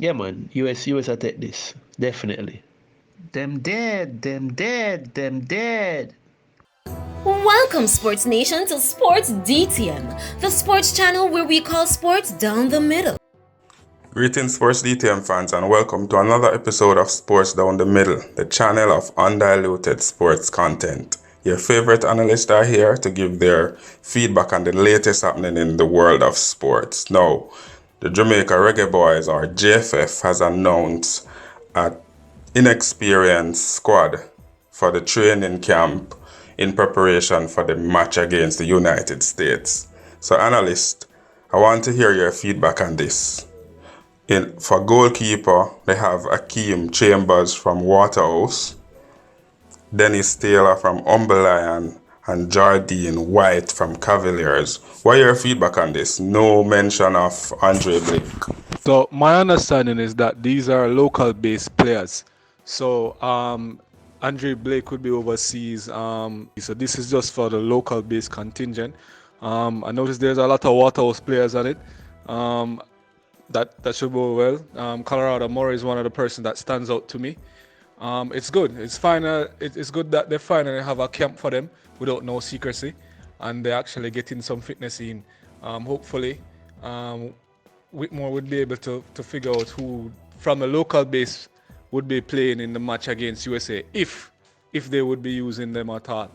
Yeah, man. US attack this. Definitely. Them dead, them dead, them dead. Welcome, Sports Nation, to Sports DTM, the sports channel where we call sports down the middle. Greetings, Sports DTM fans, and welcome to another episode of Sports Down the Middle, the channel of undiluted sports content. Your favorite analysts are here to give their feedback on the latest happening in the world of sports. Now, the Jamaica Reggae Boyz, or JFF, has announced an inexperienced squad for the training camp in preparation for the match against the United States. So, analyst, I want to hear your feedback on this. For goalkeeper, they have Akeem Chambers from Waterhouse, Dennis Taylor from Humble Lion, and Jardine White from Cavaliers. What are your feedback on this? No mention of Andre Blake. So my understanding is that these are local-based players. So Andre Blake could be overseas. So this is just for the local-based contingent. I noticed there's a lot of Waterhouse players on it. That should go well. Colorado Murray is one of the persons that stands out to me. It's good. It's fine. It's good that they finally have a camp for them without no secrecy, and they're actually getting some fitness in. Hopefully, Whitmore would be able to figure out who from a local base would be playing in the match against USA if they would be using them at all.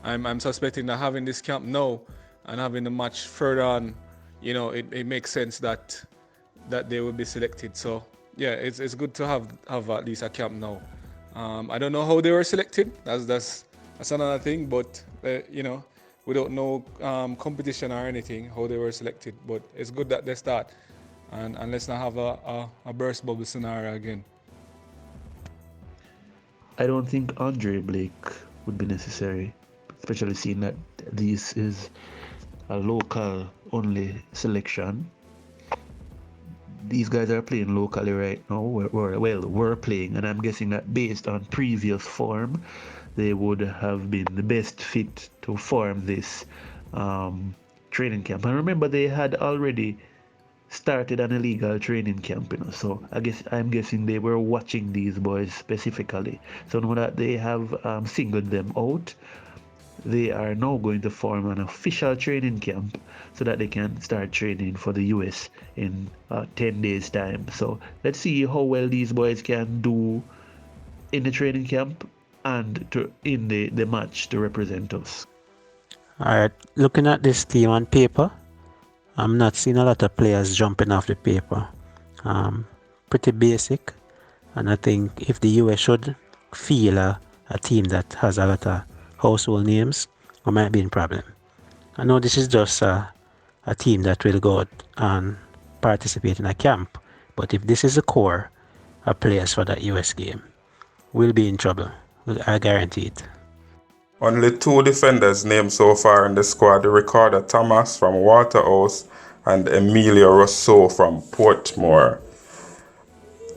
I'm suspecting that having this camp now and having the match further on, it makes sense that they will be selected. So yeah, it's good to have at least a camp now. I don't know how they were selected. That's another thing. But we don't know competition or anything how they were selected. But it's good that they start, and let's not have a burst bubble scenario again. I don't think Andre Blake would be necessary, especially seeing that this is a local only selection. These guys are playing locally right now. We're playing, and I'm guessing that based on previous form, they would have been the best fit to form this training camp. And remember, they had already started an illegal training camp, so I'm guessing they were watching these boys specifically. So now that they have singled them out, they are now going to form an official training camp so that they can start training for the US in 10 days time. So let's see how well these boys can do in the training camp and in the match to represent us. Alright, looking at this team on paper, I'm not seeing a lot of players jumping off the paper. Pretty basic, and I think if the US should feel a team that has a lot of household names, we might be in problem. I know this is just a team that will go out and participate in a camp, but if this is the core of players for that US game, we'll be in trouble. I guarantee it. Only two defenders named so far in the squad: Ricardo Thomas from Waterhouse and Emilio Rousseau from Portmore.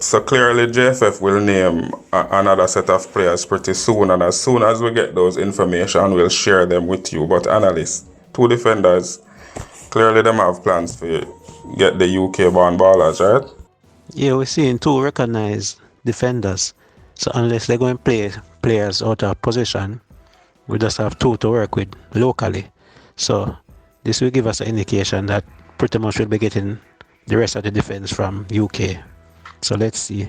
So clearly JFF will name another set of players pretty soon, and as soon as we get those information, we'll share them with you. But analysts, two defenders, clearly them have plans to get the UK-born ballers, right? Yeah, we're seeing two recognized defenders. So unless they're going to play players out of position, we just have two to work with locally. So this will give us an indication that pretty much we'll be getting the rest of the defense from UK. So let's see.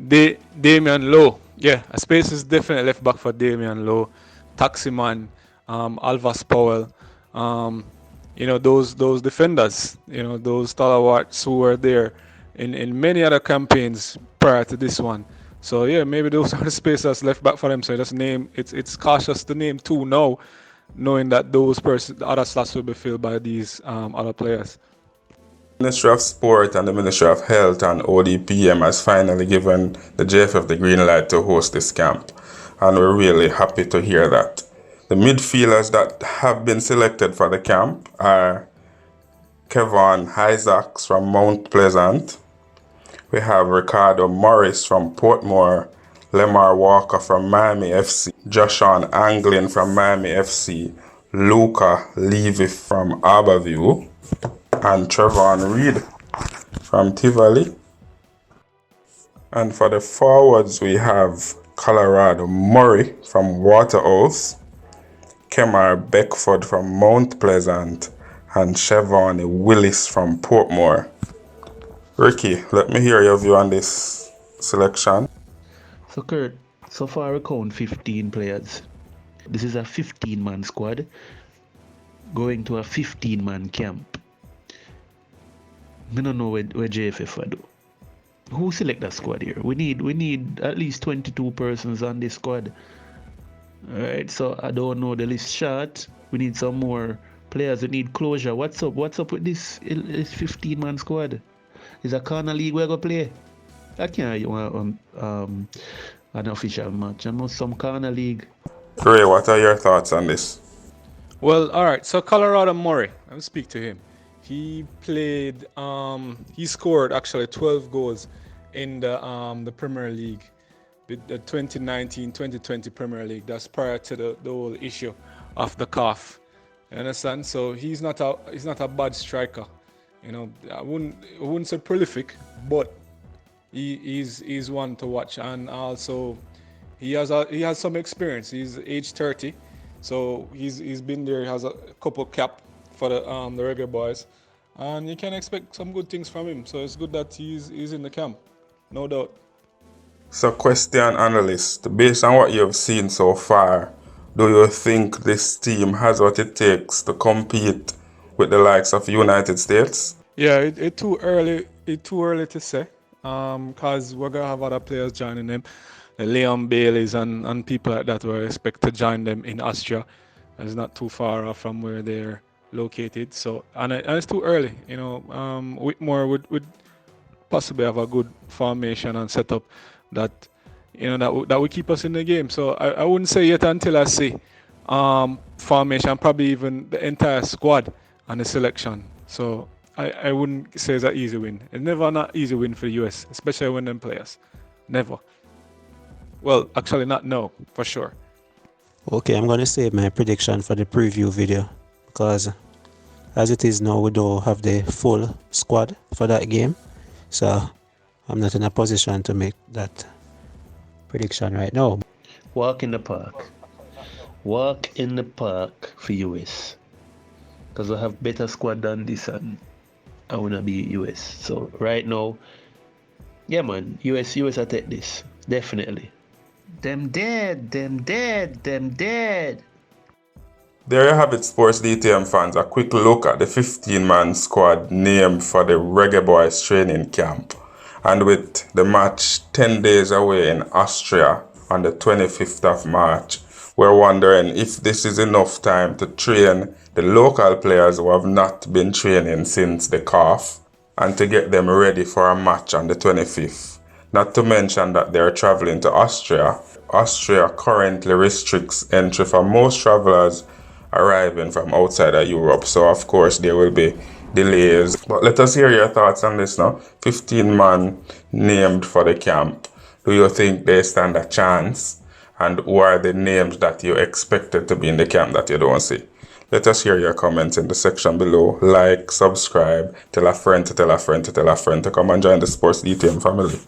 Damian Lowe. Yeah, a space is definitely left back for Damian Lowe. Taximan, Alvas Powell. Those defenders, those stalwarts who were there in many other campaigns prior to this one. So yeah, maybe those are the spaces left back for them. So it's cautious to name two now, knowing that the other slots will be filled by these other players. Ministry of Sport and the Ministry of Health and ODPM has finally given the JFF the green light to host this camp, and we're really happy to hear that. The midfielders that have been selected for the camp are Kevin Isaacs from Mount Pleasant. We have Ricardo Morris from Portmore, Lemar Walker from Miami FC, Joshawn Anglin from Miami FC, Luca Levy from Arborview, and Trevon Reed from Tivoli. And for the forwards, we have Colorado Murray from Waterhouse, Kemar Beckford from Mount Pleasant, and Chevron Willis from Portmore. Ricky, let me hear your view on this selection. So Kurt, so far we count 15 players. This is a 15-man squad going to a 15-man camp. I don't know where JFF will do. Who select that squad here? We need at least 22 persons on this squad. Alright, so I don't know the list short. We need some more players. We need closure. What's up? What's up with this 15-man squad? Is a corner league we're gonna play? I can't want an official match. I must some corner league. Ray, what are your thoughts on this? Well, all right. So Colorado Murray, I'll speak to him. He played. He scored actually 12 goals in the Premier League, the 2019-2020 Premier League. That's prior to the whole issue of the calf. You understand? So he's not a bad striker. You know, I wouldn't say prolific, but he's one to watch, and also he has some experience. He's age 30, so he's been there. He has a couple cap for the Reggae Boyz, and you can expect some good things from him. So it's good that he's in the camp, no doubt. So, question analyst, based on what you've seen so far, do you think this team has what it takes to compete with the likes of United States? Yeah, it's too early. It's too early to say, because we're gonna have other players joining them, Leon Baileys and people like that. We expect to join them in Austria. It's not too far off from where they're located. So and it's too early. You know, Whitmore would possibly have a good formation and setup that that would keep us in the game. So I wouldn't say yet until I see formation, probably even the entire squad and the selection. So I wouldn't say it's an easy win. It's never an easy win for the US, especially when them players. Never. Well, actually not now, for sure. Okay, I'm going to save my prediction for the preview video because as it is now, we don't have the full squad for that game. So I'm not in a position to make that prediction right now. Walk in the park. Walk in the park for US. Because we have better squad than this, and I wanna be US. So right now, yeah man, US I take this. Definitely. Them dead. There you have it, Sports DTM fans. A quick look at the 15-man squad named for the Reggae Boyz training camp. And with the match 10 days away in Austria on the 25th of March, we're wondering if this is enough time to train the local players who have not been training since the calf and to get them ready for a match on the 25th. Not to mention that they're traveling to Austria. Austria currently restricts entry for most travelers arriving from outside of Europe. So of course there will be delays. But let us hear your thoughts on this now. 15 man named for the camp. Do you think they stand a chance? And who are the names that you expected to be in the camp that you don't see? Let us hear your comments in the section below. Like, subscribe, tell a friend to tell a friend to tell a friend to come and join the Sports DTM family.